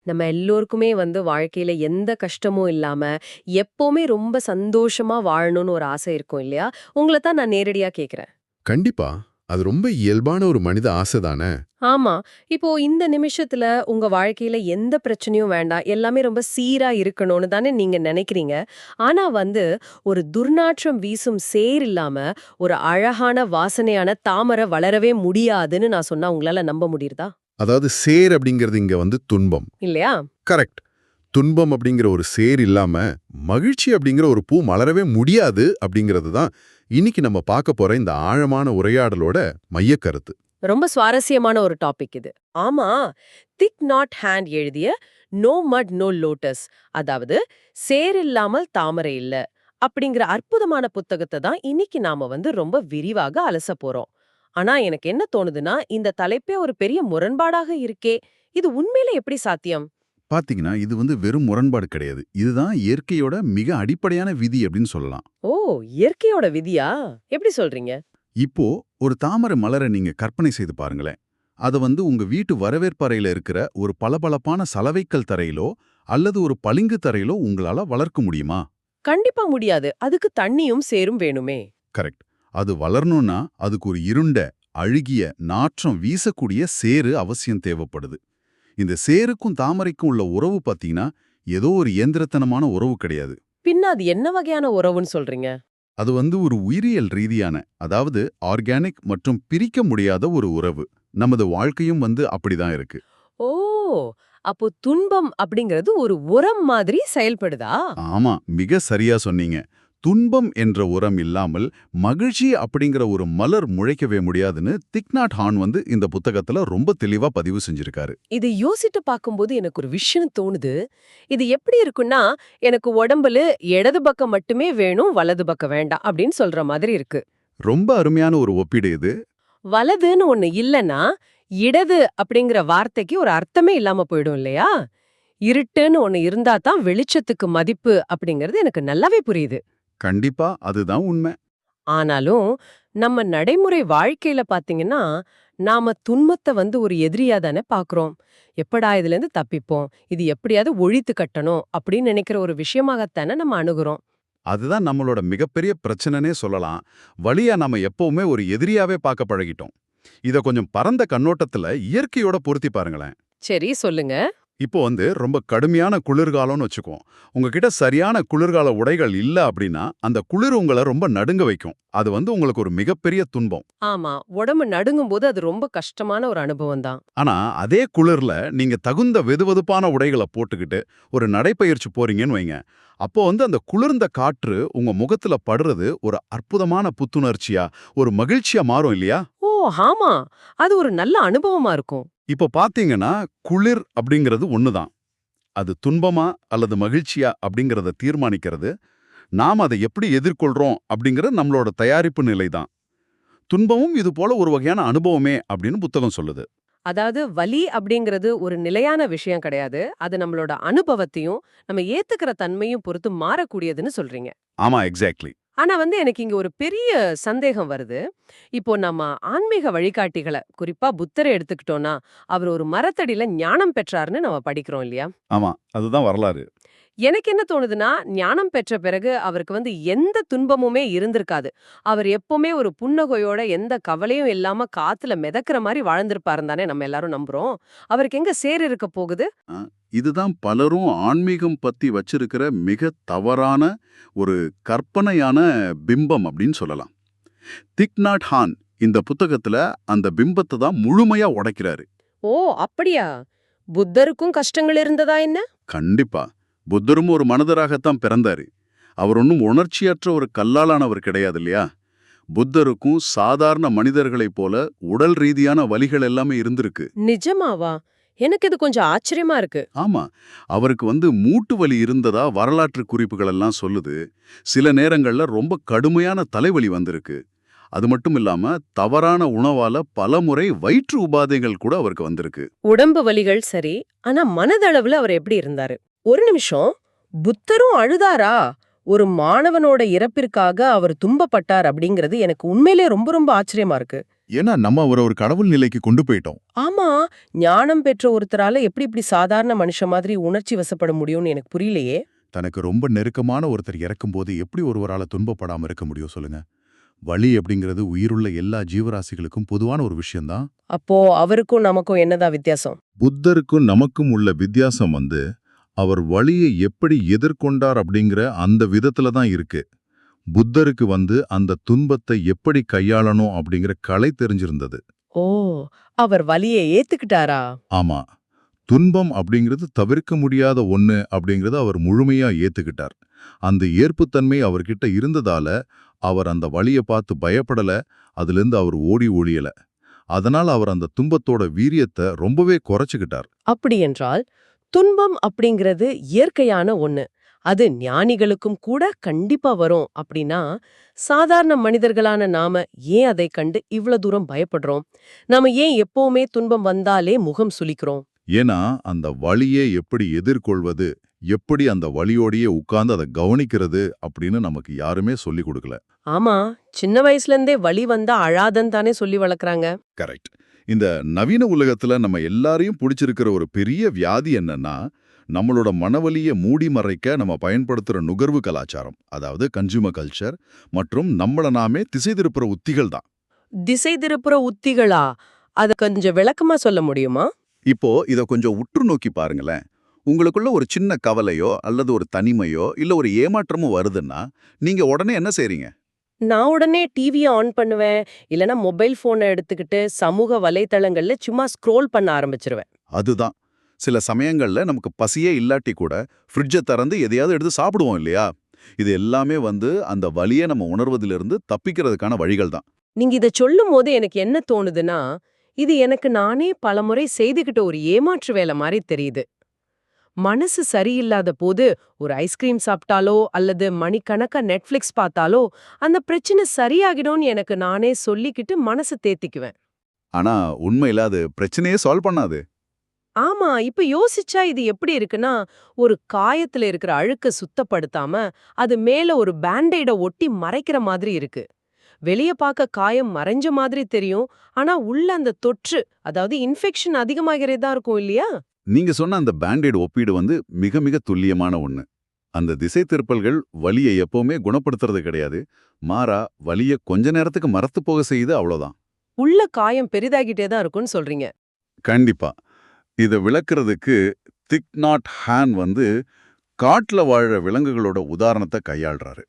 நம்ம எல்லோருக்குமே வாழ்க்கையில எந்த கஷ்டமும் இல்லாம, எப்பவுமே ரொம்ப சந்தோஷமா வாழணும்னு ஒரு ஆசை இருக்கும் இல்லையா? உங்கள தான் நான் நேரடியா கேட்கிறேன். கண்டிப்பா. அது ரொம்ப இயல்பான ஒரு மனித ஆசை தானே! ஆமா. இப்போ இந்த நிமிஷத்துல உங்க வாழ்க்கையில எந்த பிரச்சனையும் வேண்டாம். எல்லாமே ரொம்ப சீரா இருக்கணும்னு தானே நீங்க நெனைக்கிறீங்க. ஆனா ஒரு துர்நாற்றம் வீசும் சேர் இல்லாம, ஒரு அழகான வாசனையான தாமரை வளரவே முடியாதுன்னு நான் சொன்னா உங்களால நம்ப முடியுதா? அதாவது சேர் அப்படிங்கிறது இங்க துன்பம். இல்லையா? கரெக்ட். துன்பம் அப்படிங்கிற ஒரு சேர் இல்லாம, மகிழ்ச்சி அப்படிங்கிற ஒரு பூ மலரவே முடியாது அப்படிங்கிறது தான் இன்னைக்கு நம்ம பார்க்க போற இந்த ஆழமான உரையாடலோட மையக்கருத்து. ரொம்ப சுவாரஸ்யமான ஒரு டாபிக் இது. ஆமா, திக் நாட் ஹேண்ட் எழுதிய "நோ மட் நோ லோட்டஸ்", அதாவது "சேர் இல்லாமல் தாமரை இல்ல" அப்படிங்கிற அற்புதமான புத்தகத்தை தான் இன்னைக்கு நாம ரொம்ப விரிவாக அலச போறோம். ஆனா எனக்கு என்ன தோணுதுன்னா, இந்த தலைப்பே ஒரு பெரிய முரண்பாடாக இருக்கே. இது உண்மையில எப்படி சாத்தியம்? பாத்தீங்கன்னா, இது வெறும் முரண்பாடு கிடையாது. இதுதான் இயற்கையோட மிக அடிப்படையான விதி அப்படின்னு சொல்லலாம். ஓ, இயற்கையோட விதியா? எப்படி சொல்றீங்க? இப்போ ஒரு தாமரை மலர நீங்க கற்பனை செய்து பாருங்களேன். அத உங்க வீட்டு வரவேற்பறையில இருக்கிற ஒரு பளபளப்பான சலவைக்கல் தரையிலோ அல்லது ஒரு பளிங்கு தரையிலோ உங்களால வளர்க்க முடியுமா? கண்டிப்பா முடியாது. அதுக்கு தண்ணியும் சேரும் வேணுமே. கரெக்ட். அது வளரணும்னா அதுக்கு ஒரு இருண்ட, அழுகிய, நாற்றம் வீசக்கூடிய சேறு அவசியம் தேவைப்படுது. இந்த சேருக்கும் தாமரைக்கும் உள்ள உறவு பாத்தீங்கன்னா, ஏதோ ஒரு இயந்திரத்தனமான உறவு கிடையாது. பின்ன அது என்ன வகையான உறவுன்னு சொல்றீங்க? அது ஒரு உயிரியல் ரீதியான, அதாவது ஆர்கானிக் மற்றும் பிரிக்க முடியாத ஒரு உறவு. நமது வாழ்க்கையும் அப்படிதான் இருக்கு. ஓ! அப்போ துன்பம் அப்படிங்கிறது ஒரு உரம் மாதிரி செயல்படுதா? ஆமா, மிக சரியா சொன்னீங்க. துன்பம் என்ற உரம் இல்லாமல் மகிழ்ச்சி அப்படிங்கிற ஒரு மலர் முளைக்கவே முடியாதுன்னு திக் நாட் ஹான் இந்த புத்தகத்துல ரொம்ப தெளிவா பதிவு செஞ்சிருக்காரு. இது யோசிட்டு பார்க்கும்போது எனக்கு ஒரு விஷயம் தோணுது. இது எப்படி இருக்குன்னா, எனக்கு உடம்புல இடது பக்கம் மட்டுமே வேணும், வலது பக்கம் வேண்டாம் அப்படின்னு சொல்ற மாதிரி இருக்கு. ரொம்ப அருமையான ஒரு ஒப்பீடு இது. வலதுன்னு ஒண்ணு இல்லன்னா, இடது அப்படிங்கிற வார்த்தைக்கு ஒரு அர்த்தமே இல்லாம போயிடும் இல்லையா? இருட்டுன்னு ஒண்ணு இருந்தா தான் வெளிச்சத்துக்கு மதிப்பு அப்படிங்கிறது எனக்கு நல்லாவே புரியுது. கண்டிப்பா அதுதான் உண்மை. ஆனாலும் நம்ம நடைமுறை வாழ்க்கையில பாத்தீங்கன்னா, நாம துன்பத்த ஒரு எதிரியா தானே பாக்குறோம். எப்படா இதுலேருந்து தப்பிப்போம், இது எப்படியாவது ஒழித்து கட்டணும் அப்படின்னு நினைக்கிற ஒரு விஷயமாகத்தானே நம்ம அணுகுறோம். அதுதான் நம்மளோட மிகப்பெரிய பிரச்சனைனே சொல்லலாம். வலிய நாம எப்பவுமே ஒரு எதிரியாவே பார்க்க பழகிட்டோம். இத கொஞ்சம் பரந்த கண்ணோட்டத்துல இயற்கையோட பொருத்தி பாருங்களேன். சரி, சொல்லுங்க. இப்போ ரொம்ப கடுமையான குளிர்காலம்னு வச்சுக்குவோம். உங்ககிட்ட சரியான குளிர்கால உடைகள் இல்ல அப்படின்னா, அந்த குளிர் உங்கள ரொம்ப நடுங்க வைக்கும். அது உங்களுக்கு ஒரு மிகப்பெரிய துன்பம். ஆமா, உடம்பு நடுங்கும் போது அது ரொம்ப கஷ்டமான ஒரு அனுபவம் தான். ஆனா, அதே குளிர்ல நீங்க தகுந்த வெதுவெதுப்பான உடைகள போட்டுக்கிட்டு ஒரு நடைப்பயிற்சி போறீங்கன்னு வைங்க. அப்போ அந்த குளிர்ந்த காற்று உங்க முகத்துல படுறது ஒரு அற்புதமான புத்துணர்ச்சியா, ஒரு மகிழ்ச்சியா மாறும் இல்லையா? ஓ, ஆமா, அது ஒரு நல்ல அனுபவமா இருக்கும். இப்போ பாத்தீங்கன்னா, குளிர் அப்படிங்கிறது ஒண்ணுதான். அது துன்பமா அல்லது மகிழ்ச்சியா அப்படிங்கிறத தீர்மானிக்கிறது, நாம அதை எப்படி எதிர்கொள்றோம் அப்படிங்கிற நம்மளோட தயாரிப்பு நிலை தான். துன்பமும் இது போல ஒரு வகையான அனுபவமே அப்படின்னு புத்தகம் சொல்லுது. அதாவது வலி அப்படிங்கிறது ஒரு நிலையான விஷயம் கிடையாது. அது நம்மளோட அனுபவத்தையும், நம்ம ஏத்துக்கிற தன்மையும் பொறுத்து மாறக்கூடியதுன்னு சொல்றீங்க. ஆமா, எக்ஸாக்ட்லி. ஆனா எனக்கு இங்க ஒரு பெரிய சந்தேகம் வருது. இப்போ நம்ம ஆன்மீக வழிகாட்டிகள, குறிப்பா புத்தரை எடுத்துக்கிட்டோம்னா, அவர் ஒரு மரத்தடியில ஞானம் பெற்றார்ன்னு நம்ம படிக்கிறோம் இல்லையா? ஆமா, அதுதான் வரலாறு. எனக்கு என்ன தோணுதுன்னா, ஞானம் பெற்ற பிறகு அவருக்கு எந்த துன்பமுமே இருந்திருக்காது. அவர் எப்பவுமே ஒரு புன்னகையோட, எந்த கவலையும் இல்லாம காத்துல மிதக்கிற மாரி வாழ்ந்திருப்பாருன்னு தானே நம்ம எல்லாரும் நம்புறோம். அவருக்கு எங்க சேர் இருக்க போகுது? அ இதுதான் பலரும் ஆன்மீகம் பத்தி வச்சிருக்கிற மிக தவறான ஒரு கற்பனையான பிம்பம் அப்படின்னு சொல்லலாம். திக் நாட் ஹான் இந்த புத்தகத்துல அந்த பிம்பத்தை தான் முழுமையா உடைக்கிறாரு. ஓ, அப்படியா? புத்தருக்கும் கஷ்டங்கள் இருந்ததா என்ன? கண்டிப்பா. புத்தரும் ஒரு மனிதராகத்தான் பிறந்தாரு. அவர் ஒன்றும் உணர்ச்சியற்ற ஒரு கல்லாலானவர் கிடையாது இல்லையா? புத்தருக்கும் சாதாரண மனிதர்களைப் போல உடல் ரீதியான வலிகள் எல்லாமே இருந்திருக்கு. நிஜமாவா? எனக்கு இது கொஞ்சம் ஆச்சரியமா இருக்கு. ஆமா, அவருக்கு மூட்டு வலி இருந்ததா வரலாற்று குறிப்புகள் எல்லாம் சொல்லுது. சில நேரங்கள்ல ரொம்ப கடுமையான தலைவலி வந்திருக்கு. அது மட்டும் இல்லாம தவறான உணவால பலமுறை வயிற்று உபாதைகள் கூட அவருக்கு வந்திருக்கு. உடம்பு வலிகள் சரி, ஆனா மனதளவுல அவர் எப்படி இருந்தாரு? ஒரு நிமிஷம், புத்தரும் அழுதாரா? ஒரு மாணவனோட இறப்பிற்காக அவர் துன்பப்பட்டார் அப்படிங்கிறது எனக்கு உண்மையிலே ரொம்ப ரொம்ப ஆச்சரியமா இருக்கு. ஏன்னா நம்ம அவரை ஒரு கடவுள் நிலைக்கு கொண்டு போயிட்டோம். ஆமா, ஞானம் பெற்ற ஒருத்தரால எப்படி இப்படி சாதாரண மனுஷன் மாதிரி உணர்ச்சி வசப்பட முடியும்னு எனக்கு புரியலையே. தனக்கு ரொம்ப நெருக்கமான ஒருத்தர் இறக்கும்போது எப்படி ஒருவரால துன்பப்படாம இருக்க முடியும் சொல்லுங்க? வலி அப்படிங்கிறது உயிருள்ள எல்லா ஜீவராசிகளுக்கும் பொதுவான ஒரு விஷயம்தான். அப்போ அவருக்கும் நமக்கும் என்னதான் வித்தியாசம்? புத்தருக்கும் நமக்கும் உள்ள வித்தியாசம் அவர் வலியை எப்படி எதிர்கொண்டார் அப்படிங்கிற அந்த விதத்துல தான் இருக்கு. புத்தருக்கு அந்த துன்பத்தை எப்படி கையாளணும் அப்படிங்கிற கலை தெரிஞ்சிருந்தது. ஓ, அவர் வலியை ஏத்துக்கிட்டாரா? ஆமா, துன்பம் அப்படிங்கிறது தவிர்க்க முடியாத ஒண்ணு அப்படிங்கறத அவர் முழுமையா ஏத்துக்கிட்டார். அந்த ஏற்புத்தன்மை அவர்கிட்ட இருந்ததால அவர் அந்த வலியை பார்த்து பயப்படல, அதிலிருந்து அவர் ஓடி ஒளியல. அதனால அவர் அந்த துன்பத்தோட வீரியத்தை ரொம்பவே குறைச்சுக்கிட்டார். அப்படி என்றால் துன்பம் அப்படிங்கிறது இயற்கையான ஒண்ணு, அது ஞானிகளுக்கும் கூட கண்டிப்பா வரும் அப்படின்னா, சாதாரண மனிதர்களான நாம ஏன் அதை கண்டு இவ்ளோ தூரம் பயப்படுறோம்? நாம ஏன் எப்பவுமே துன்பம் வந்தாலே முகம் சுளிக்கிறோம்? ஏன்னா அந்த வலியை எப்படி எதிர்கொள்வது, எப்படி அந்த வலியோடையே உட்கார்ந்து அதை கவனிக்கிறது அப்படின்னு நமக்கு யாருமே சொல்லிக் கொடுக்கல. ஆமா, சின்ன வயசுல இருந்தே வலி வந்தா அழாதன்னு தானே சொல்லி வளர்க்கறாங்க. கரெக்ட். இந்த நவீன உலகத்துல நம்ம எல்லாரையும் பிடிச்சிருக்கிற ஒரு பெரிய வியாதி என்னன்னா, நம்மளோட மனவலியை மூடி மறைக்க நம்ம பயன்படுத்துற நுகர்வு கலாச்சாரம், அதாவது கன்சூமர் கல்ச்சர், மற்றும் நம்மள நாமே திசை திருப்புற உத்திகள் தான். திசை திருப்புற உத்திகளா? அத கொஞ்சம் விளக்கமா சொல்ல முடியுமா? இப்போ இத கொஞ்சம் உற்று நோக்கி பாருங்களேன். உங்களுக்குள்ள ஒரு சின்ன கவலையோ அல்லது ஒரு தனிமையோ இல்ல ஒரு ஏமாற்றமோ வருதுன்னா நீங்க உடனே என்ன செய்றீங்க? நான் உடனே டிவிய ஆன் பண்ணுவேன், இல்லனா மொபைல் போனை எடுத்துக்கிட்டு சமூக வலைத்தளங்கள்ல சும்மா ஸ்க்ரோல் பண்ண ஆரம்பிச்சிருவேன். அதுதான். சில சமயங்கள்ல நமக்கு பசியே இல்லாட்டி கூட ஃப்ரிட்ஜை திறந்து எதையாவது எடுத்து சாப்பிடுவோம் இல்லையா? இது எல்லாமே அந்த வலியை நம்ம உணர்வதிலிருந்து தப்பிக்கிறதுக்கான வழிகள் தான். நீங்க இத சொல்லும்போது எனக்கு என்ன தோணுதுன்னா, இது எனக்கு நானே பலமுறை செய்துகிட்ட ஒரு ஏமாற்று வேலை மாதிரி தெரியுது. மனசு சரியில்லாத போது ஒரு ஐஸ்கிரீம் சாப்பிட்டாலோ அல்லது மணிக்கணக்கா நெட்ஃபிளிக்ஸ் பார்த்தாலோ அந்த பிரச்சனை சரியாகிடும்னு எனக்கு நானே சொல்லிக்கிட்டு மனசு தேத்திக்குவேன். ஆனா உண்மையில அது பிரச்சனையே சால்வ் பண்ணாது. ஆமா, இப்ப யோசிச்சா இது எப்படி இருக்குன்னா, ஒரு காயத்துல இருக்கிற அழுக்க சுத்தப்படுத்தாம அது மேல ஒரு பேண்டைட ஒட்டி மறைக்கிற மாதிரி இருக்கு. வெளிய பார்க்க காயம் மறைஞ்ச மாதிரி தெரியும், ஆனா உள்ள அந்த தொற்று, அதாவது இன்ஃபெக்ஷன் அதிகமாகிறதா இருக்கும் இல்லையா? நீங்க சொன்ன அந்த பேண்டேட் ஒப்பீடு மிக மிக துல்லியமான ஒண்ணு. அந்த திசை திருப்பல்கள் வலியை எப்பவுமே குணப்படுத்துறது கிடையாது. மாறா வலிய கொஞ்ச நேரத்துக்கு மறத்து போக செய்யுது, அவ்வளவுதான். உள்ள காயம் பெரிதாகிட்டே தான் இருக்கும்னு சொல்றீங்க. கண்டிப்பா. இத விளக்குறதுக்கு திக் நாட் ஹேன் காட்டுல வாழற விலங்குகளோட உதாரணத்தை கையாள்றாரு.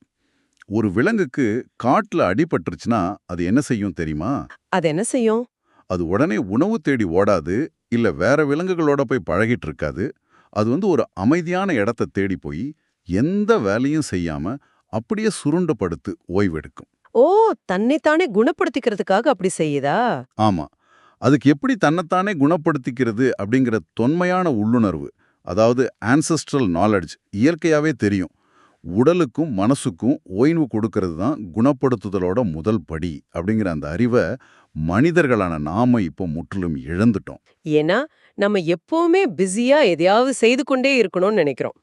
ஒரு விலங்குக்கு காட்டுல அடிபட்டுருச்சுன்னா அது என்ன செய்யும் தெரியுமா? அது என்ன செய்யும்? அது உடனே உணவு தேடி ஓடாது, இல்ல வேற விலங்குகளோட போய் பழகிட்டு இருக்காது. அது ஒரு அமைதியான இடத்த தேடி போய் எந்த வேலையும் செய்யாம அப்படியே சுருண்டு படுத்து ஓய்வெடுக்கும். ஓ, தன்னைத்தானே குணப்படுத்திக்கிறதுக்காக அப்படி செய்யுதா? ஆமா. அதுக்கு எப்படி தன்னைத்தானே குணப்படுத்திக்கிறது அப்படிங்கிற தொன்மையான உள்ளுணர்வு, அதாவது ஆன்செஸ்ட்ரல் நாலெட்ஜ் இயற்கையாவே தெரியும். உடலுக்கும் மனசுக்கும் ஓய்வு கொடுக்கறது தான் குணப்படுத்துதலோட முதல் படி அப்படிங்கிற அந்த அறிவை மனிதர்களான நாம இப்போ முற்றிலும் இழந்துட்டோம். ஏன்னா நம்ம எப்பவுமே பிஸியா எதையாவது செய்து கொண்டே இருக்கணும்னு நினைக்கிறோம்.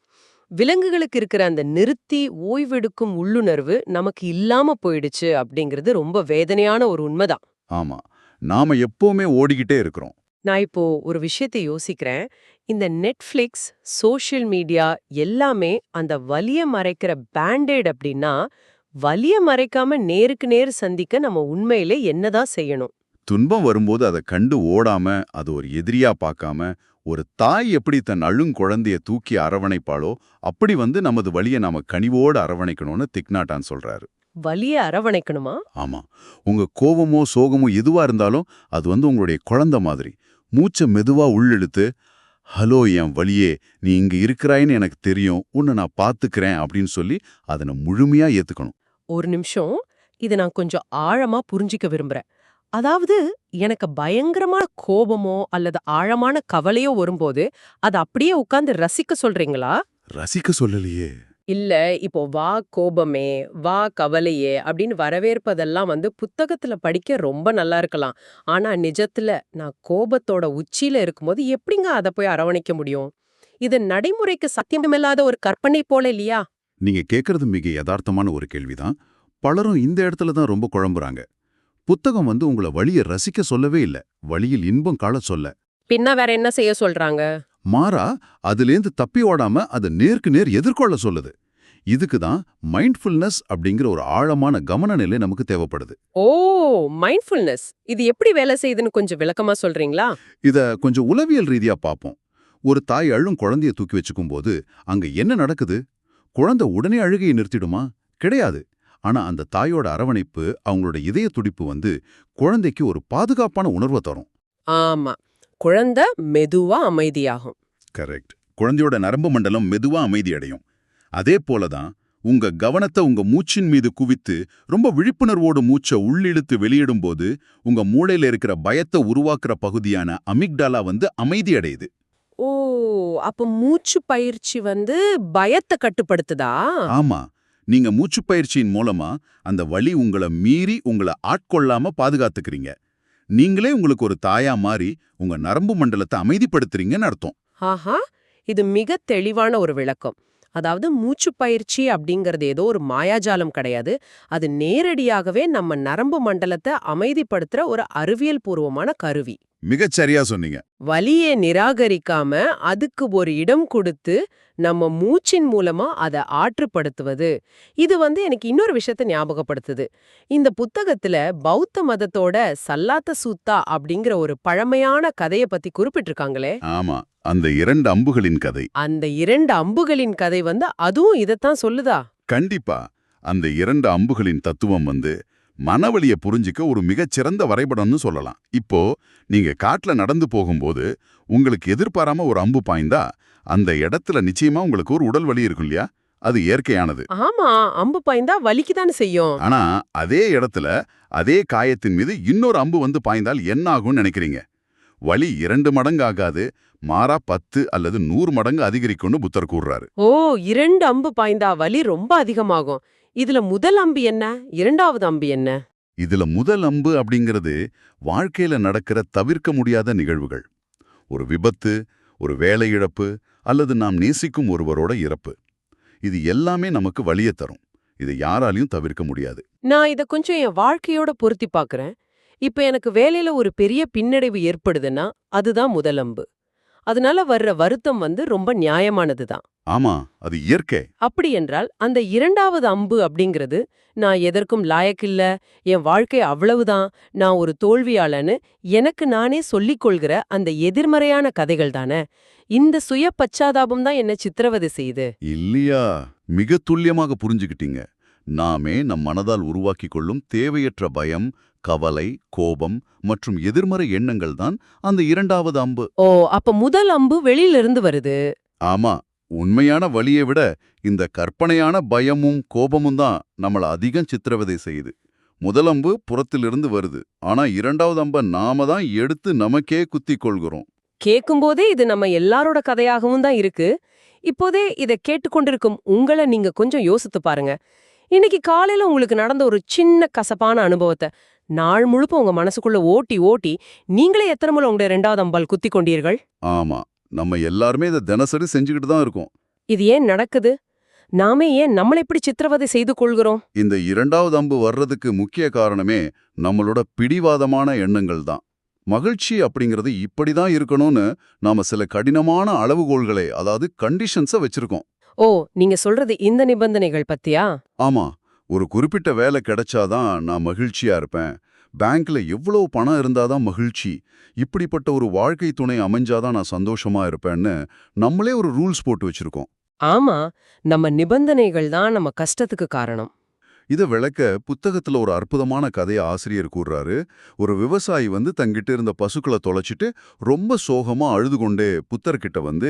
விலங்குகளுக்கு இருக்கிற அந்த நிறுத்தி ஓய்வெடுக்கும் உள்ளுணர்வு நமக்கு இல்லாம போயிடுச்சு அப்படிங்கிறது ரொம்ப வேதனையான ஒரு உண்மைதான். ஆமா, நாம எப்பவுமே ஓடிக்கிட்டே இருக்கிறோம். நான் இப்போ ஒரு விஷயத்தை யோசிக்கிறேன். இந்த நெட்ஃபிளிக்ஸ், சோஷியல் மீடியா எல்லாமே அந்த வலிய மறைக்கிற பேண்டேட் அப்படின்னா, வலிய மறைக்காம நேருக்கு நேர் சந்திக்க நம்ம உண்மையிலே என்னதான் செய்யணும்? துன்பம் வரும்போது அதை கண்டு ஓடாம, அது ஒரு எதிரியா பார்க்காம, ஒரு தாய் எப்படி தன் அழுங்குழந்தைய தூக்கி அரவணைப்பாளோ அப்படி நமது வலிய நாம கனிவோடு அரவணைக்கணும்னு திக் நாட் ஹேன் சொல்றாரு. வலிய அரவணைக்கணுமா? ஆமா. உங்க கோவமோ சோகமோ எதுவா இருந்தாலும் அது உங்களுடைய குழந்தை மாதிரி. மூச்சை மெதுவா உள்ளிழுத்து, ஹலோ என் வலியே, நீ இங்க இருக்கிறாயின்னு எனக்கு தெரியும், உன்னை நான் பாத்துக்கிறேன் அப்படின்னு சொல்லி அதனை முழுமையா ஏத்துக்கணும். ஒரு நிமிஷம், இதை நான் கொஞ்சம் ஆழமா புரிஞ்சிக்க விரும்புறேன். அதாவது எனக்கு பயங்கரமான கோபமோ அல்லது ஆழமான கவலையோ வரும்போது அதை அப்படியே உட்கார்ந்து ரசிக்க சொல்றீங்களா? ரசிக்க சொல்லலையே. இல்ல, இப்போ வா கோபமே, வா கவலையே அப்படின்னு வரவேற்பதெல்லாம் புத்தகத்துல படிக்க ரொம்ப நல்லா இருக்கலாம். ஆனா நிஜத்துல நான் கோபத்தோட உச்சியில இருக்கும்போது எப்படிங்க அதை போய் அரவணைக்க முடியும்? இது நடைமுறைக்கு சத்தியமில்லாத ஒரு கற்பனை போல இல்லையா? நீங்க கேக்குறது மிக யதார்த்தமான ஒரு கேள்விதான். பலரும் இந்த இடத்துல தான் ரொம்ப குழம்புறாங்க. புத்தகம் உங்களை வலியை ரசிக்க சொல்லவே இல்ல, வலியில் இன்பம் காண சொல்ல. பின்ன வேற என்ன செய்ய சொல்றாங்க? மாறா அதிலேந்து தப்பி ஓடாம அதை நேருக்கு நேர் எதிர்கொள்ள சொல்லுது. இதுக்கு தான் மைண்ட்ஃபுல்னஸ் அப்படிங்கிற ஒரு ஆழமான கவன நிலை நமக்கு தேவைப்படுது. ஓ, மைண்ட்ஃபுல்னஸ். இது எப்படி வேலை செய்யுதுன்னு கொஞ்சம் விளக்கமா சொல்றீங்களா? இத கொஞ்சம் உளவியல் ரீதியா பார்ப்போம். ஒரு தாய் அழும் குழந்தைய தூக்கி வச்சுக்கும் போது அங்க என்ன நடக்குது? குழந்தை உடனே அழுகையை நிறுத்திடுமா? கிடையாது. ஆனா அந்த தாயோட அரவணைப்பு, அவங்களோட இதய துடிப்பு குழந்தைக்கு ஒரு பாதுகாப்பான உணர்வை தரும். ஆமா, குழந்தை மெதுவா அமைதியாகும். கரெக்ட். குழந்தையோட நரம்பு மண்டலம் மெதுவா அமைதி அடையும். அதே போலதான் உங்க கவனத்தை உங்க மூச்சின் மீது குவித்து ரொம்ப விழிப்புணர்வோடு மூச்சை உள்ளிழுத்து வெளியிடும்போது உங்க மூளையில இருக்கிற பயத்தை உருவாக்குற பகுதியான அமிக்டாலா அமைதி அடையுது. ஓ, அப்ப மூச்சு பயிற்சி பயத்தை கட்டுப்படுத்துதா? ஆமா, நீங்க மூச்சு பயிற்சியின் மூலமா அந்த வலி உங்களை மீறி உங்களை ஆட்கொள்ளாம பாதுகாத்துக்கிறீங்க. நீங்களே உங்களுக்கு ஒரு தாயா மாறி உங்க நரம்பு மண்டலத்தை அமைதிப்படுத்துறீங்கன்னு அர்த்தம். ஆஹா, இது மிக தெளிவான ஒரு விளக்கம். அதாவது மூச்சு பயிற்சி அப்படிங்கறது ஏதோ ஒரு மாயாஜாலம் கிடையாது. அது நேரடியாகவே நம்ம நரம்பு மண்டலத்தை அமைதிப்படுத்துற ஒரு அறிவியல் பூர்வமான கருவி. மிகச்சரியா சொன்னீங்க. வலியை நிராகரிக்காம அதுக்கு ஒரு இடம் கொடுத்து நம்ம மூச்சின் மூலமா அதை ஆற்றுப்படுத்துவது. இது எனக்கு இன்னொரு விஷயத்தை ஞாபகப்படுத்துது. இந்த புத்தகத்துல பௌத்த மதத்தோட சல்லாத்த சூத்தா அப்படிங்கிற ஒரு பழமையான கதையை பத்தி குறிப்பிட்டிருக்காங்களே. ஆமா, அந்த 2 அம்புகளின் கதை. அந்த 2 அம்புகளின் கதை அதுவும் இதத்தான் சொல்லுதா? கண்டிப்பா. அந்த 2 அம்புகளின் தத்துவம் மனவலிய புரிஞ்சிக்க ஒரு மிகச்சிறந்த வரைபடம்னு சொல்லலாம். இப்போ நீங்க காட்டுல நடந்து போகும்போது உங்களுக்கு எதிர்பாராம ஒரு அம்பு பாய்ந்தா அந்த இடத்துல நிச்சயமா உங்களுக்கு ஒரு உடல் வலி இருக்கும் இல்லையா? அது இயற்கையானது. ஆமா, அம்பு பாய்ந்தா வலிக்குதானே செய்யும். ஆனா அதே இடத்துல அதே காயத்தின் மீது இன்னொரு அம்பு பாய்ந்தால் என்ன ஆகும்னு நினைக்கிறீங்க? வலி 2 மடங்கு ஆகாது, மாறா 10 அல்லது 100 மடங்கு அதிகரிக்கும்னு புத்தர் கூறுறாரு. ஓ, 2 அம்பு பாய்ந்தா வலி ரொம்ப அதிகமாகும். இதுல முதல் அம்பு என்ன, இரண்டாவது அம்பு என்ன? இதுல முதல் அம்பு அப்படிங்கிறது வாழ்க்கையில நடக்கிற தவிர்க்க முடியாத நிகழ்வுகள். ஒரு விபத்து, ஒரு வேலை இழப்பு அல்லது நாம் நேசிக்கும் ஒருவரோட இறப்பு. இது எல்லாமே நமக்கு வலியை தரும். இதை யாராலையும் தவிர்க்க முடியாது. நான் இத கொஞ்சம் என் வாழ்க்கையோட பொருத்தி பார்க்கறேன். இப்ப எனக்கு வேலையில ஒரு பெரிய பின்னடைவு ஏற்படுதுன்னா அதுதான் முதல் அம்பு. அதனால வர்ற வருத்தம் ரொம்ப நியாயமானதுதான். ஆமா, அது இயற்கை. அப்படி என்றால் அந்த இரண்டாவது அம்பு அப்படிங்கிறது நான் எதற்கும் லாயக்கில்ல, என் வாழ்க்கை அவ்வளவுதான், நான் ஒரு தோல்வியாளன்னு எனக்கு நானே சொல்லிக் கொள்கிற அந்த எதிர்மறையான கதைகள் தானே. இந்த சுய பச்சாதாபம் தான் என்ன சித்திரவதை செய்யுது. இல்லையா? மிக துல்லியமாக புரிஞ்சுக்கிட்டீங்க. நாமே நம் மனதால் உருவாக்கிக் கொள்ளும் தேவையற்ற பயம், கவலை, கோபம் மற்றும் எதிர்மறை எண்ணங்கள் தான் அந்த இரண்டாவது அம்பு. ஓ, அப்ப முதல் அம்பு வெளியிலிருந்து வருது. ஆமா, உண்மையான வலியை விட இந்த கற்பனையான பயமும் கோபமும் தான் நம்மள அதிகம் சித்திரவதை செய்யுது. முதல் அம்பு புறத்திலிருந்து வருது, ஆனா இரண்டாவது அம்பை நாம தான் எடுத்து நமக்கே குத்திக் கொள்கிறோம். கேட்கும்போதே இது நம்ம எல்லாரோட கதையாகவும் தான் இருக்கு. இப்போதே இத கேட்டுக்கொண்டிருக்கும் உங்களை நீங்க கொஞ்சம் யோசித்து பாருங்க. இன்னைக்கு காலையில உங்களுக்கு நடந்த ஒரு சின்ன கசப்பான அனுபவத்தை நாள் முழுக்க உங்க மனசுக்குள்ள ஓட்டி ஓட்டி நீங்களே எத்தனை முறை உங்களுடைய 2வது அம்பால் குத்தி கொண்டீர்கள்? ஆமா, நம்ம எல்லாருமே இதை தினசரி செஞ்சுக்கிட்டு தான் இருக்கோம். இது ஏன் நடக்குது? நாமே ஏன் நம்மளை எப்படி சித்திரவதை செய்து கொள்கிறோம்? இந்த இரண்டாவது அம்பு வர்றதுக்கு முக்கிய காரணமே நம்மளோட பிடிவாதமான எண்ணங்கள் தான். மகிழ்ச்சி அப்படிங்கிறது இப்படிதான் இருக்கணும்னு நாம சில கடினமான அளவுகோல்களை, அதாவது கண்டிஷன்ஸை வச்சிருக்கோம். ஓ, நீங்க சொல்றது இந்த நிபந்தனைகள் பத்தியா? ஆமா, ஒரு குறிப்பிட்ட வேலை கிடைச்சாதான் நான் மகிழ்ச்சியா இருப்பேன், பேங்க்ல எவ்வளவு பணம் இருந்தாதான் மகிழ்ச்சி, இப்படிப்பட்ட ஒரு வாழ்க்கை துணை அமைஞ்சாதான் நான் சந்தோஷமா இருப்பேன்னு நம்மளே ஒரு ரூல்ஸ் போட்டு வச்சிருக்கோம். ஆமா, நம்ம நிபந்தனைகள் தான் நம்ம கஷ்டத்துக்கு காரணம். இதை விளக்க புத்தகத்துல ஒரு அற்புதமான கதையை ஆசிரியர் கூறுறாரு. ஒரு விவசாயி தங்கிட்ட இருந்த பசுக்களை தொலைச்சிட்டு ரொம்ப சோகமா அழுது கொண்டே புத்தர்கிட்ட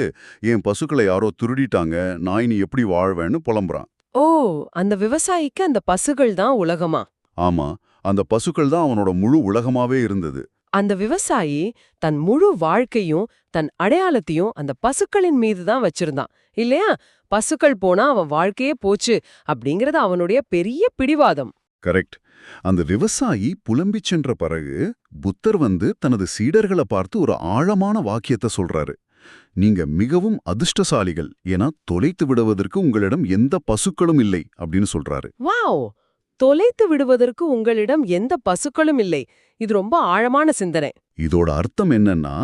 என் பசுக்களை யாரோ திருடிட்டாங்க, நான் இனி எப்படி வாழ்வேன்னு புலம்புறான். ஓ, அந்த விவசாயிக்கு அந்த பசுகள் தான் உலகமா? ஆமா, அந்த பசுக்கள் தான் அவனோட முழு உலகமாவே இருந்தது. அந்த விவசாயி தன் முழு வாழ்க்கையும் தன் அடையாளத்தையும் அந்த பசுக்களின் மீது தான் வச்சிருந்தான் இல்லையா? பசுக்கள் போனா அவன் வாழ்க்கையே போச்சு அப்படிங்கறது அவனுடைய பெரிய பிடிவாதம். கரெக்ட். அந்த விவசாயி புலம்பிச் சென்ற பிறகு புத்தர் தனது சீடர்களை பார்த்து ஒரு ஆழமான வாக்கியத்தை சொல்றாரு. நீங்க மிகவும் அதிர்ஷ்டசாலிகள், ஏன்னா தொலைத்து விடுவதற்கு உங்களிடம் எந்த பசுக்களும் இல்லை அப்படின்னு சொல்றாரு. வாவ், தொலைத்து விடுவதற்கு உங்களிடம் எந்த பசுக்களும் இல்லை. இது ரொம்ப ஆழமான சிந்தனை. இதோட அர்த்தம் என்னன்னா,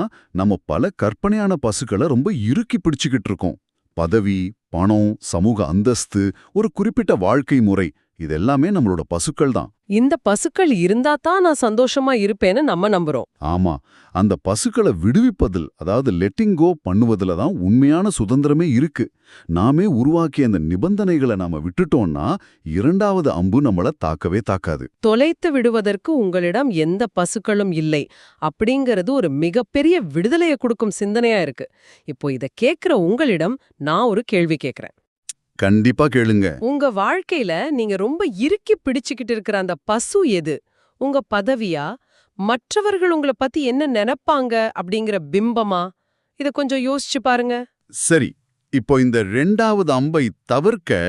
நம்ம பல கற்பனையான பசுக்களை ரொம்ப இறுக்கி பிடிச்சுக்கிட்டு இருக்கோம். பதவி, பணம், சமூக அந்தஸ்து, ஒரு குறிப்பிட்ட வாழ்க்கை முறை, இதெல்லாமே நம்மளோட பசுக்கள் தான். இந்த பசுக்கள் இருந்தா தான் நான் சந்தோஷமா இருப்பேன்னு நம்ம நம்புறோம். ஆமா, அந்த பசுக்களை விடுவிப்பதில், அதாவது லெட்டிங் கோ பண்ணுவதுல தான் உண்மையான சுதந்திரமே இருக்கு. நாமே உருவாக்கிய அந்த நிபந்தனைகளை நாம விட்டுட்டோம்னா இரண்டாவது அம்பு நம்மள தாக்கவே தாக்காது. தொலைத்து விடுவதற்கு உங்களிடம் எந்த பசுக்களும் இல்லை அப்படிங்கிறது ஒரு மிகப்பெரிய விடுதலையை கொடுக்கும் சிந்தனையா இருக்கு. இப்போ இத கேக்குற உங்களிடம் நான் ஒரு கேள்வி கேக்குறேன். கண்டிப்பா கேளுங்க. உங்க வாழ்க்கையில நீங்க ரொம்ப இறுக்கி பிடிச்சுக்கிட்டு இருக்கிற அந்த பசு எது? உங்க பதவியா? மற்றவர்கள் உங்கள பத்தி என்ன நினைப்பாங்க அப்படிங்கிற பிம்பமா? இத கொஞ்சம் யோசிச்சு பாருங்க. சரி, இப்போ இந்த ரெண்டாவது அம்பை தவிர்க்க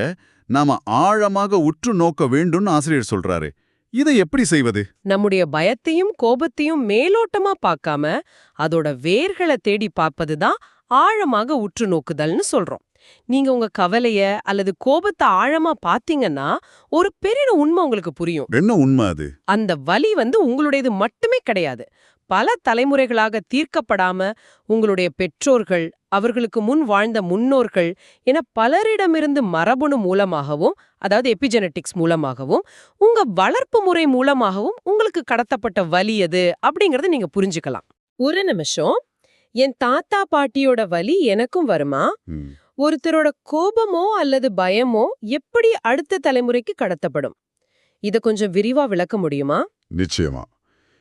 நாம ஆழமாக உற்று நோக்க வேண்டும்னு ஆசிரியர் சொல்றாரு. இதை எப்படி செய்வது? நம்முடைய பயத்தையும் கோபத்தையும் மேலோட்டமா பார்க்காம அதோட வேர்களை தேடி பார்ப்பது தான் ஆழமாக உற்று நோக்குதல்னு சொல்றோம். நீங்க உங்க கவலைய அல்லது கோபத்தை ஆழமா பாத்தீங்கன்னா ஒரு பெரிய உண்மை உங்களுக்கு புரியும். என்ன உண்மை அது? அந்த வலி உங்களுடையது மட்டுமே கிடையாது. பல தலைமுறைகளாக தீர்க்கப்படாம உங்களுடைய பெற்றோர்கள், அவர்களுக்கு முன் வாழ்ந்த முன்னோர்கள் என பலரிடமிருந்து மரபணு மூலமாகவும், அதாவது எபிஜெனட்டிக்ஸ் மூலமாகவும், உங்க வளர்ப்பு முறை மூலமாகவும் உங்களுக்கு கடத்தப்பட்ட வலி எது அப்படிங்கறத நீங்க புரிஞ்சுக்கலாம். ஒரு நிமிஷம், என் தாத்தா பாட்டியோட வலி எனக்கும் வருமா? ஒருத்தரோட கோபமோ அல்லது பயமோ எப்படி அடுத்த தலைமுறைக்கு கடத்தப்படும்? இத கொஞ்சம் விரிவா விளக்க முடியுமா? நிச்சயமா.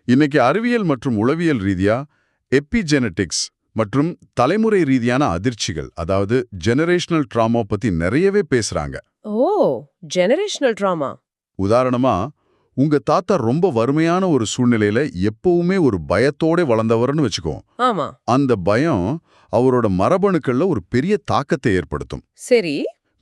இன்னைக்கு அறிவியல் மற்றும் உளவியல் ரீதியா எபிஜெனடிக்ஸ் மற்றும் தலைமுறை ரீதியான அதிர்ச்சிகள், அதாவது ஜெனரேஷனல் ட்ராமா பத்தி நிறையவே பேசுறாங்க. ஓ, ஜெனரேஷனல் ட்ராமா. உதாரணமா, உங்க தாத்தா ரொம்ப வறுமையான ஒரு சூழ்நிலையில எப்பவுமே ஒரு பயத்தோட வளர்ந்தவர்னு வச்சுக்கோம். ஆமா. அந்த பயம் அவரோட மரபணுக்கள்ல ஒரு பெரிய தாக்கத்தை ஏற்படுத்தும். சரி.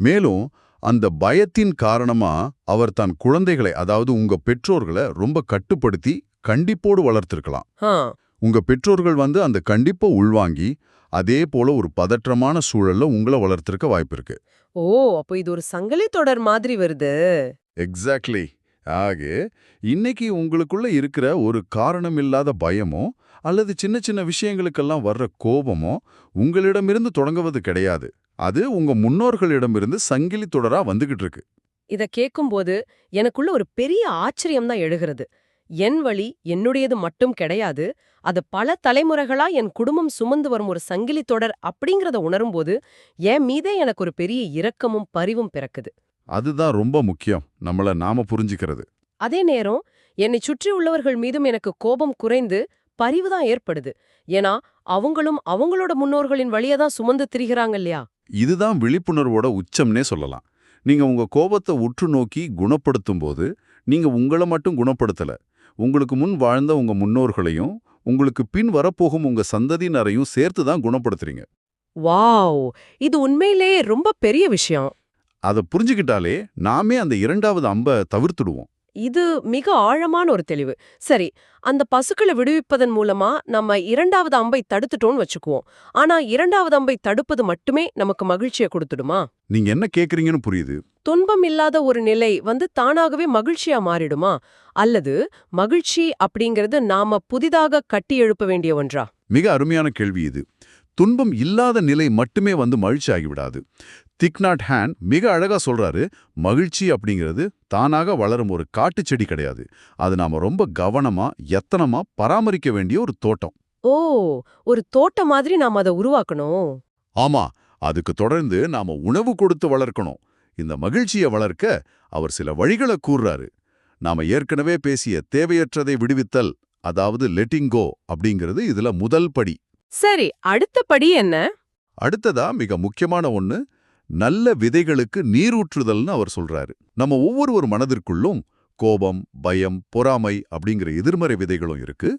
மேலும் அந்த பயத்தின் காரணமா அவர் தன் குழந்தைகளை, அதாவது உங்க பெற்றோர்களை ரொம்ப கட்டுப்படுத்தி கண்டிப்போடு வளர்த்திருக்கலாம். உங்க பெற்றோர்கள் அந்த கண்டிப்பை உள்வாங்கி அதே போல ஒரு பதற்றமான சூழல்ல உங்களை வளர்த்திருக்க வாய்ப்பு இருக்கு. ஓ, அப்போ இது ஒரு சங்கிலி தொடர் மாதிரி வருது. எக்ஸாக்ட்லி. ஆக இன்னைக்கு உங்களுக்குள்ள இருக்கிற ஒரு காரணமில்லாத பயமோ அல்லது சின்ன சின்ன விஷயங்களுக்கெல்லாம் வர்ற கோபமோ உங்களிடமிருந்து தொடங்குவது கிடையாது. அது உங்க முன்னோர்களிடமிருந்து சங்கிலி தொடரா வந்துகிட்டு இருக்கு. இத கேட்கும்போது எனக்குள்ள ஒரு பெரிய ஆச்சரியம் தான் எழுகிறது. என் வழி என்னுடையது மட்டும் கிடையாது, அது பல தலைமுறைகளா என் குடும்பம் சுமந்து வரும் ஒரு சங்கிலி தொடர் அப்படிங்கறத உணரும்போது என் மீதே எனக்கு ஒரு பெரிய இரக்கமும் பரிவும் பிறக்குது. அதுதான் ரொம்ப முக்கியம், நம்மள நாம புரிஞ்சுக்கிறது. அதே நேரம் என்னை சுற்றி உள்ளவர்கள் மீதும் எனக்கு கோபம் குறைந்து பரிவு தான் ஏற்படுது. ஏன்னா அவங்களும் அவங்களோட முன்னோர்களின் வழியை தான் சுமந்து திரிகிறாங்க இல்லையா? இதுதான் விழிப்புணர்வோட உச்சம்னே சொல்லலாம். நீங்க உங்க கோபத்தை உற்று நோக்கி குணப்படுத்தும் போது நீங்க உங்களை மட்டும் குணப்படுத்தல, உங்களுக்கு முன் வாழ்ந்த உங்க முன்னோர்களையும் உங்களுக்கு பின் வரப்போகும் உங்க சந்ததியினரையும் சேர்த்து தான் குணப்படுத்துறீங்க. வாவ், இது உண்மையிலேயே ரொம்ப பெரிய விஷயம். அதை புரிஞ்சுக்கிட்டாலே நாமே அந்த இரண்டாவது அம்பை தவிர்த்துடுவோம். இது மிக ஆழமான ஒரு தெளிவு. சரி, அந்த பசுக்களை விடுவிப்பதன் மூலமா நம்ம இரண்டாவது அம்பை தடுத்துட்டோம்னு வச்சுக்குவோம். ஆனா இரண்டாவது அம்பை தடுப்பது மட்டுமே நமக்கு மகிழ்ச்சியை கொடுத்துடுமா? நீங்க என்ன கேக்குறீங்கன்னு புரியுது. துன்பம் இல்லாத ஒரு நிலை தானாகவே மகிழ்ச்சியா மாறிடுமா? அல்லது மகிழ்ச்சி அப்படிங்கிறது நாம புதிதாக கட்டி எழுப்ப வேண்டிய ஒன்றா? மிக அருமையான கேள்வி இது. துன்பம் இல்லாத நிலை மட்டுமே மகிழ்ச்சி ஆகிவிடாது. திக் நாட் ஹேண்ட் மிக அழகா சொல்றாரு, மகிழ்ச்சி அப்படிங்கிறது தானாக வளரும் ஒரு காட்டு செடி கிடையாது. அது நாம ரொம்ப கவனமா யத்தனமா பராமரிக்க வேண்டிய ஒரு தோட்டம். ஓ, ஒரு தோட்டம் மாதிரி நாம அதை உருவாக்கணும். ஆமா, அதுக்கு தொடர்ந்து நாம உணவு கொடுத்து வளர்க்கணும். இந்த மகிழ்ச்சியை வளர்க்க அவர் சில வழிகளை கூறுறாரு. நாம ஏற்கனவே பேசிய தேவையற்றதை விடுவித்தல், அதாவது லெட்டிங் கோ அப்படிங்கிறது இதுல முதல் படி. சரி, அடுத்த படி என்ன? அடுத்ததா மிக முக்கியமான ஒண்ணு, நல்ல விதைகளுக்கு நீரூற்றுதல்னு அவர் சொல்றாரு. நம்ம ஒவ்வொரு மனதிற்குள்ளும் கோபம், பயம், பொறாமை அப்படிங்கிற எதிர்மறை விதைகளும் இருக்கு.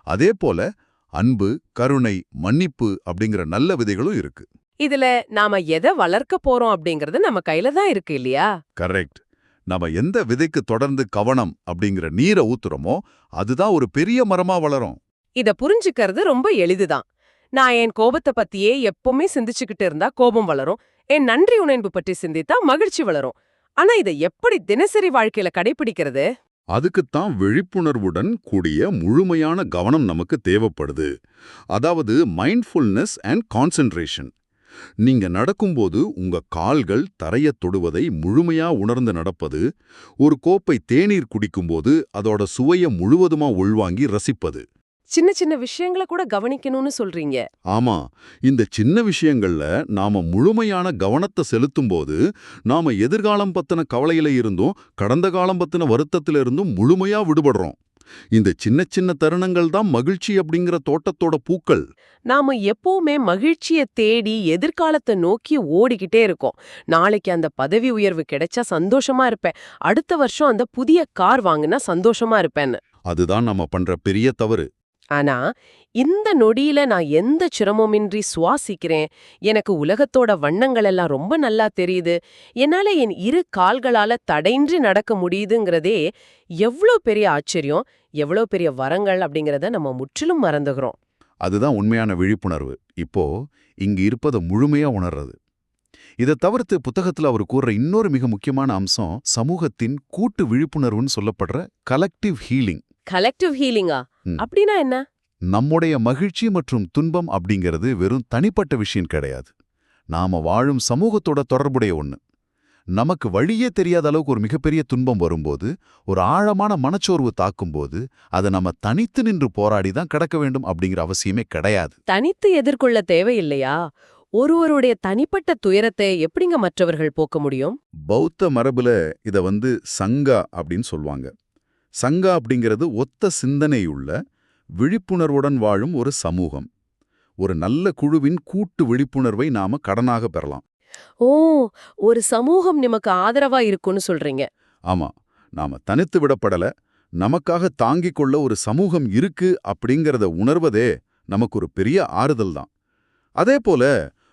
அதே போல அன்பு, கருணை, மன்னிப்பு அப்படிங்கிற நல்ல விதைகளும் இருக்கு. இதுல நாம எதை வளர்க்க போறோம் அப்படிங்கறது நம்ம கையில தான் இருக்கு இல்லையா? கரெக்ட். நம்ம எந்த விதைக்கு தொடர்ந்து கவனம் அப்படிங்கிற நீரை ஊத்துறோமோ அதுதான் ஒரு பெரிய மரமா வளரும். இத புரிஞ்சுக்கிறது ரொம்ப எளிதுதான். நான் என் கோபத்தை பத்தியே எப்பவுமே சிந்திச்சுக்கிட்டு இருந்தா கோபம் வளரும். என் நன்றி உணர்வு பற்றி சிந்தித்தா மகிழ்ச்சி வளரும். ஆனா இதை எப்படி தினசரி வாழ்க்கையில கடைபிடிக்கிறது? அதுக்குத்தான் விழிப்புணர்வுடன் கூடிய முழுமையான கவனம் நமக்கு தேவைப்படுது. அதாவது மைண்ட்ஃபுல்னஸ் அண்ட் கான்சென்ட்ரேஷன். நீங்க நடக்கும்போது உங்க கால்கள் தரையத் தொடுவதை முழுமையா உணர்ந்து நடப்பது, ஒரு கோப்பை தேநீர் குடிக்கும்போது அதோட சுவைய முழுவதுமா உள்வாங்கி ரசிப்பது. சின்ன சின்ன விஷயங்களை கூட கவனிக்கணும்னு சொல்றீங்க. ஆமா, இந்த சின்ன விஷயங்கள்ல நாம முழுமையான கவனத்தை செலுத்தும்போது, நாம எதிர்காலம் பத்தின கவலையில இருந்தும் கடந்த காலம் பத்தின வருத்தத்தில இருந்தும் முழுமையா விடுபடுறோம். இந்த சின்ன சின்ன தருணங்கள் தான் மகிழ்ச்சி அப்படிங்கிற தோட்டத்தோட பூக்கள். நாம எப்பவுமே மகிழ்ச்சிய தேடி எதிர்காலத்தை நோக்கி ஓடிக்கிட்டே இருக்கோம். நாளைக்கு அந்த பதவி உயர்வு கிடைச்சா சந்தோஷமா இருப்பேன், அடுத்த வருஷம் அந்த புதிய கார் வாங்கினா சந்தோஷமா இருப்பேன்னு. அதுதான் நம்ம பண்ற பெரிய தவறு. ஆனா இந்த நொடியில நான் எந்த சிரமமின்றி சுவாசிக்கிறேன், எனக்கு உலகத்தோட வண்ணங்கள் எல்லாம் ரொம்ப நல்லா தெரியுது, என்னால என் இரு கால்களால தடையின்றி நடக்க முடியுதுங்கிறதே எவ்ளோ பெரிய ஆச்சரியம், எவ்ளோ பெரிய வரங்கள் அப்படிங்கறத நம்ம முற்றிலும் மறந்துகிறோம். அதுதான் உண்மையான விழிப்புணர்வு. இப்போ இங்க இருப்பதை முழுமையா உணர்றது. இதை தவிர்த்து புத்தகத்துல அவர் கூறுற இன்னொரு மிக முக்கியமான அம்சம் சமூகத்தின் கூட்டு விழிப்புணர்வுன்னு சொல்லப்படுற கலெக்டிவ் ஹீலிங். கலெக்டிவ் ஹீலிங்கா? அப்படின்னா என்ன? நம்முடைய மகிழ்ச்சி மற்றும் துன்பம் அப்படிங்கிறது வெறும் தனிப்பட்ட விஷயம் கிடையாது. நாம வாழும் சமூகத்தோட தொடர்புடைய ஒண்ணு. நமக்கு வழியே தெரியாத அளவுக்கு ஒரு மிகப்பெரிய துன்பம் வரும்போது, ஒரு ஆழமான மனச்சோர்வு தாக்கும்போது, அதை நம்ம தனித்து நின்று போராடி தான் கடக்க வேண்டும் அப்படிங்கிற அவசியமே கிடையாது. தனித்து எதிர்கொள்ள தேவையில்லையா? ஒருவருடைய தனிப்பட்ட துயரத்தை எப்படிங்க மற்றவர்கள் போக்க முடியும்? பௌத்த மரபுல இத சங்கா அப்படின்னு சொல்லுவாங்க. சங்கா அப்படிங்கிறது ஒத்த சிந்தனையுள்ள விழிப்புணர்வுடன் வாழும் ஒரு சமூகம். ஒரு நல்ல குழுவின் கூட்டு விழிப்புணர்வை நாம கடனாக பெறலாம். ஓ, ஒரு சமூகம் நமக்கு ஆதரவா இருக்குன்னு சொல்றீங்க. ஆமா, நாம தனித்து விடப்படல, நமக்காக தாங்கிக் கொள்ள ஒரு சமூகம் இருக்கு அப்படிங்கறத உணர்வதே நமக்கு ஒரு பெரிய ஆறுதல் தான். அதே போல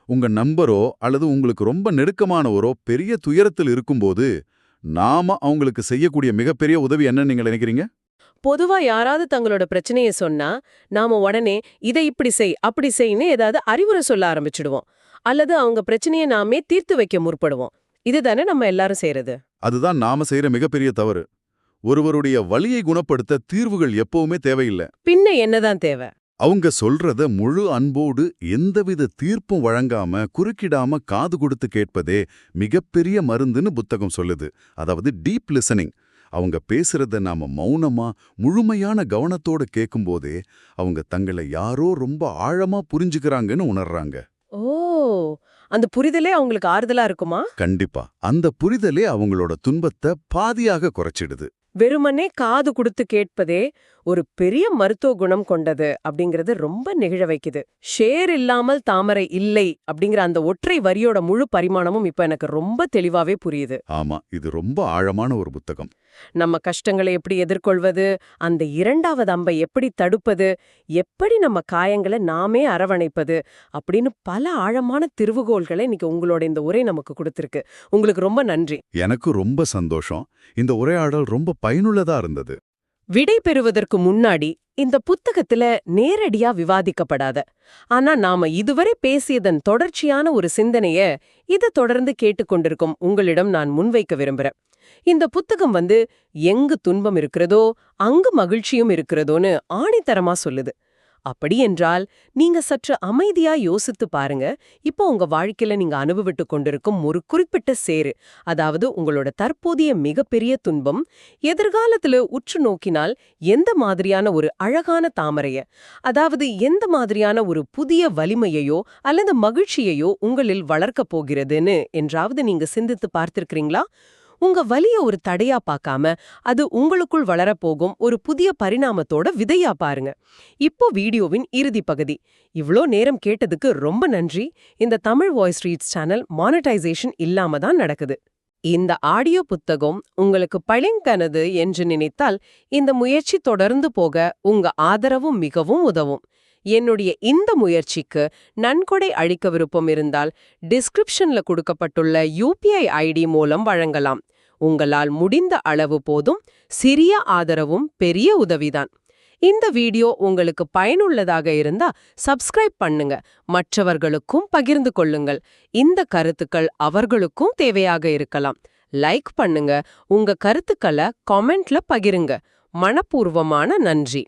உங்க நண்பரோ அல்லது உங்களுக்கு ரொம்ப நெருக்கமானவரோ பெரிய துயரத்தில் இருக்கும்போது நாம அவங்களுக்கு செய்யக்கூடிய மிகப்பெரிய உதவி என்ன நீங்க நினைக்கிறீங்க? பொதுவா யாராவது தங்களோட பிரச்சனைய சொன்னா, நாம உடனே இதை இப்படி செய், அப்படி செய்ன்னு ஏதாவது அறிவுரை சொல்ல ஆரம்பிச்சுடுவோம். அல்லது அவங்க பிரச்சனையை நாமே தீர்த்து வைக்க முற்படுவோம். இதுதானே நம்ம எல்லாரும் செய்யறது. அதுதான் நாம செய்யற மிகப்பெரிய தவறு. ஒருவருடைய வலியை குணப்படுத்த தீர்வுகள் எப்பவுமே தேவையில்லை. பின்ன என்னதான் தேவை? அவங்க சொல்றத முழு அன்போடு எந்தவித தீர்ப்பும் வழங்காம குறுக்கிடாம காது கொடுத்து கேட்பதே மிகப்பெரிய மருந்துன்னு புத்தகம் சொல்லுது. அதாவது டீப் லிசனிங். அவங்க பேசுறத நாம மௌனமா முழுமையான கவனத்தோட கேட்கும்போதே அவங்க தங்களை யாரோ ரொம்ப ஆழமா புரிஞ்சுக்கிறாங்கன்னு உணர்றாங்க. ஓ, அந்த புரிதலே அவங்களுக்கு ஆறுதலா இருக்குமா? கண்டிப்பா. அந்த புரிதலே அவங்களோட துன்பத்தை பாதியாக குறைச்சிடுது. வெறுமனே காது கொடுத்து கேட்பதே ஒரு பெரிய மருத்துவ குணம் கொண்டது அப்படிங்கறது ரொம்ப நெகிழ வைக்குது. ஷேர் இல்லாமல் தாமரை இல்லை அப்படிங்கிற அந்த ஒற்றை வரியோட முழு பரிமாணமும் இப்ப எனக்கு ரொம்ப தெளிவாவே புரியுது. ஆமா, இது ரொம்ப ஆழமான ஒரு புத்தகம். நம்ம கஷ்டங்களை எப்படி எதிர்கொள்வது, அந்த இரண்டாவது அம்பை எப்படி தடுப்பது, எப்படி நம்ம காயங்களை நாமே அரவணைப்பது அப்படின்னு பல ஆழமான திருவுகோள்களை இன்னைக்கு உங்களோட இந்த உரை நமக்கு கொடுத்திருக்கு. உங்களுக்கு ரொம்ப நன்றி. எனக்கு ரொம்ப சந்தோஷம். இந்த உரையாடல் ரொம்ப பயனுள்ளதா இருந்தது. விடை பெறுவதற்கு முன்னாடி இந்த புத்தகத்துல நேரடியா விவாதிக்கப்படாத, ஆனா நாம இதுவரை பேசியதன் தொடர்ச்சியான ஒரு சிந்தனைய இதை தொடர்ந்து கேட்டுக்கொண்டிருக்கும் உங்களிடம் நான் முன்வைக்க விரும்புறேன். இந்த புத்தகம் எங்கு துன்பம் இருக்கிறதோ அங்கு மகிழ்ச்சியும் இருக்கிறதோன்னு ஆணித்தரமா சொல்லுது. அப்படி என்றால் நீங்க சற்று அமைதியா யோசித்து பாருங்க. இப்போ உங்க வாழ்க்கையில நீங்க அனுபவிட்டு கொண்டிருக்கும் ஒரு குறிப்பிட்ட சேரு, அதாவது உங்களோட தற்போதைய மிகப்பெரிய துன்பம், எதிர்காலத்துல உற்று நோக்கினால் எந்த மாதிரியான ஒரு அழகான தாமரைய, அதாவது எந்த மாதிரியான ஒரு புதிய வலிமையையோ அல்லது மகிழ்ச்சியையோ உங்களில் வளர்க்கப் போகிறதுன்னு என்றாவது நீங்க சிந்தித்து பார்த்திருக்கிறீங்களா? உங்க வலிய ஒரு தடையா பார்க்காம அது உங்களுக்குள் வளரப்போகும் ஒரு புதிய பரிணாமத்தோட விதையா பாருங்க. இப்போ வீடியோவின் இறுதி பகுதி. இவ்ளோ நேரம் கேட்டதுக்கு ரொம்ப நன்றி. இந்த Tamil voice reads channel monetisation இல்லாம தான் நடக்குது. இந்த ஆடியோ புத்தகம் உங்களுக்கு பழங்கானது என்று நினைத்தால் இந்த முயற்சி தொடர்ந்து போக உங்க ஆதரவும் மிகவும் உதவும். என்னுடைய இந்த முயற்சிக்கு நன்கொடை அளிக்க விருப்பம் இருந்தால் டிஸ்கிரிப்ஷன்ல கொடுக்கப்பட்டுள்ள UPI ID மூலம் வழங்கலாம். உங்களால் முடிந்த அளவு போதும். சிறிய ஆதரவும் பெரிய உதவிதான். இந்த வீடியோ உங்களுக்கு பயனுள்ளதாக இருந்தா சப்ஸ்கிரைப் பண்ணுங்க, மற்றவர்களுக்கும் பகிர்ந்து கொள்ளுங்கள். இந்த கருத்துக்கள் அவர்களுக்கும் தேவையாக இருக்கலாம். லைக் பண்ணுங்க, உங்க கருத்துக்களை காமெண்ட்ல பகிருங்க. மனப்பூர்வமான நன்றி.